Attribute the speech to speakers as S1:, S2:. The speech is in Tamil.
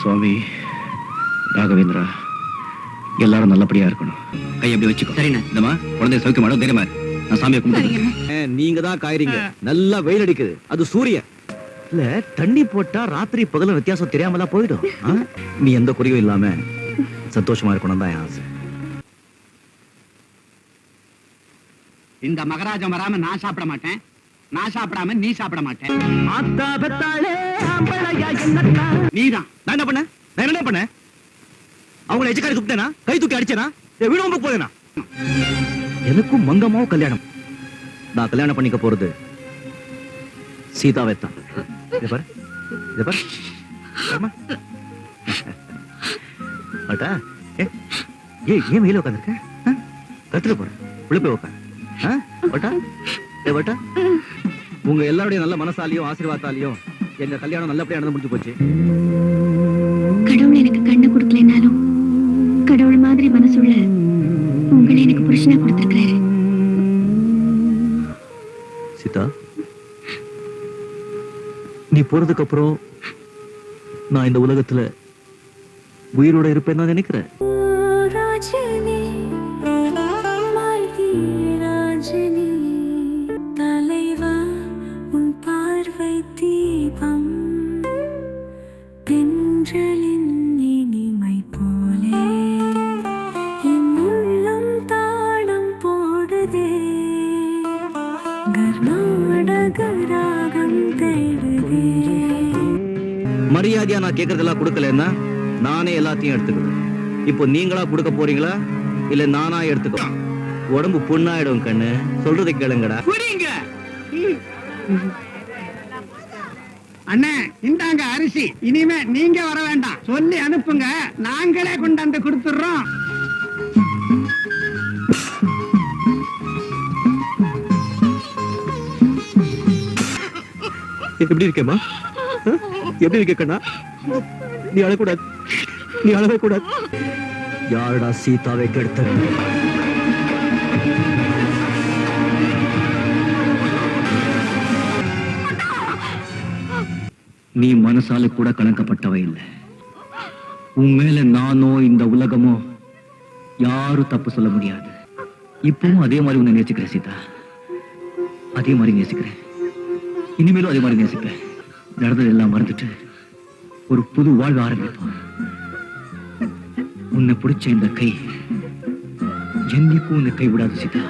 S1: சுவாமி ராகவேந்திரா, எல்லாரும் நல்லபடியா இருக்கணும். கை எப்படி வச்சுக்கோ. சரிண்ணா. இந்தமா குழந்தை சௌக்கியமானோ தைரியமா இருக்கு. நான் சாமியை கும்பிட்டு. நீங்க தான் காயறீங்க. நல்லா வெயில் அடிக்குது. அது சூரியன் இல்ல. தண்ணி போட்டா ராத்திரி பகலும் வித்தியாசம் தெரியாமலாம் போயிடும். நீ எந்த குறையும் இல்லாம சந்தோஷமா இருக்கணும் தான் என் ஆசை.
S2: இந்த மகராஜம் வராம நான் சாப்பிட மாட்டேன், நான் சாப்பிடாம நீ சாப்பிட மாட்டேன். நீதான்.
S1: நான் என்ன பண்ண? நான் என்ன பண்ண? அவங்களை எச்சக்காரி கூப்பிட்டேனா? கை தூக்கி அடிச்சேனா? வீடு போதேனா? எனக்கும் மங்கம்மாவும் கல்யாணம். நான் கல்யாணம் பண்ணிக்க போறது சீதாவை தான். இத பாரு, இத பாரு. அட்டா, ஏன் வெயில உட்காந்துருக்க? கத்துல போற, உள்ள போய் உட்கார். உங்க எல்லாருடைய நல்ல மனசாலியும் ஆசீர்வாதாலையும் எங்க கல்யாணம் நல்லபடியா நடந்து முடிஞ்சு போச்சு.
S3: கடவுள் எனக்கு கண்ணு கொடுக்கலனாலும் கடவுள் மாதிரி மனசுள்ள உங்களை எனக்கு புருஷனா கொடுத்திருக்கிறாரு.
S1: சீதா, நீ போறதுக்கு அப்புறம் நான் இந்த உலகத்துல உயிரோட இருப்பேன்னு நான் நினைக்கிறேன். மரியாதையா நான் கேட்கறதெல்லாம் கொடுக்கலன்னா நானே எல்லாத்தையும் எடுத்துக்கிறேன். இப்போ நீங்களா கொடுக்க போறீங்களா இல்ல நானா எடுத்துக்கோ? உடம்பு புண்ணாயிடும் கண்ணு. சொல்றதை கேளுங்கடா.
S2: அண்ணே, இந்தாங்க அரிசி. இனிமே நீங்க வர வேண்டாம், சொல்லி அனுப்புங்க, நாங்களே கொண்டாந்து கொடுத்துடுறோம்.
S1: எப்படி இருக்கேம்மா? எப்படி இருக்க கண்ணா? நீ அழக்கூடாது, நீ அழவே கூடாது. யாருடா சீதாவை கெடுத்தது? நீ மனசால கூட கலக்கப்பட்டவ இல்லை. உன் மேல நானோ இந்த உலகமோ யாரும் தப்பு சொல்ல முடியாது. இப்பவும் அதே மாதிரி உன்னை நேசிக்கிறேன் சீதா, அதே மாதிரி நேசிக்கிறேன். இனிமேலும் அதே மாதிரி நேசிப்பேன். நடந்தது எல்லாம் மறந்துட்டு ஒரு புது வாழ்வு ஆரம்பிப்போம். உன்னை பிடிச்ச இந்த கை என்னைக்கும் உன்னை கை விடாது சீதா.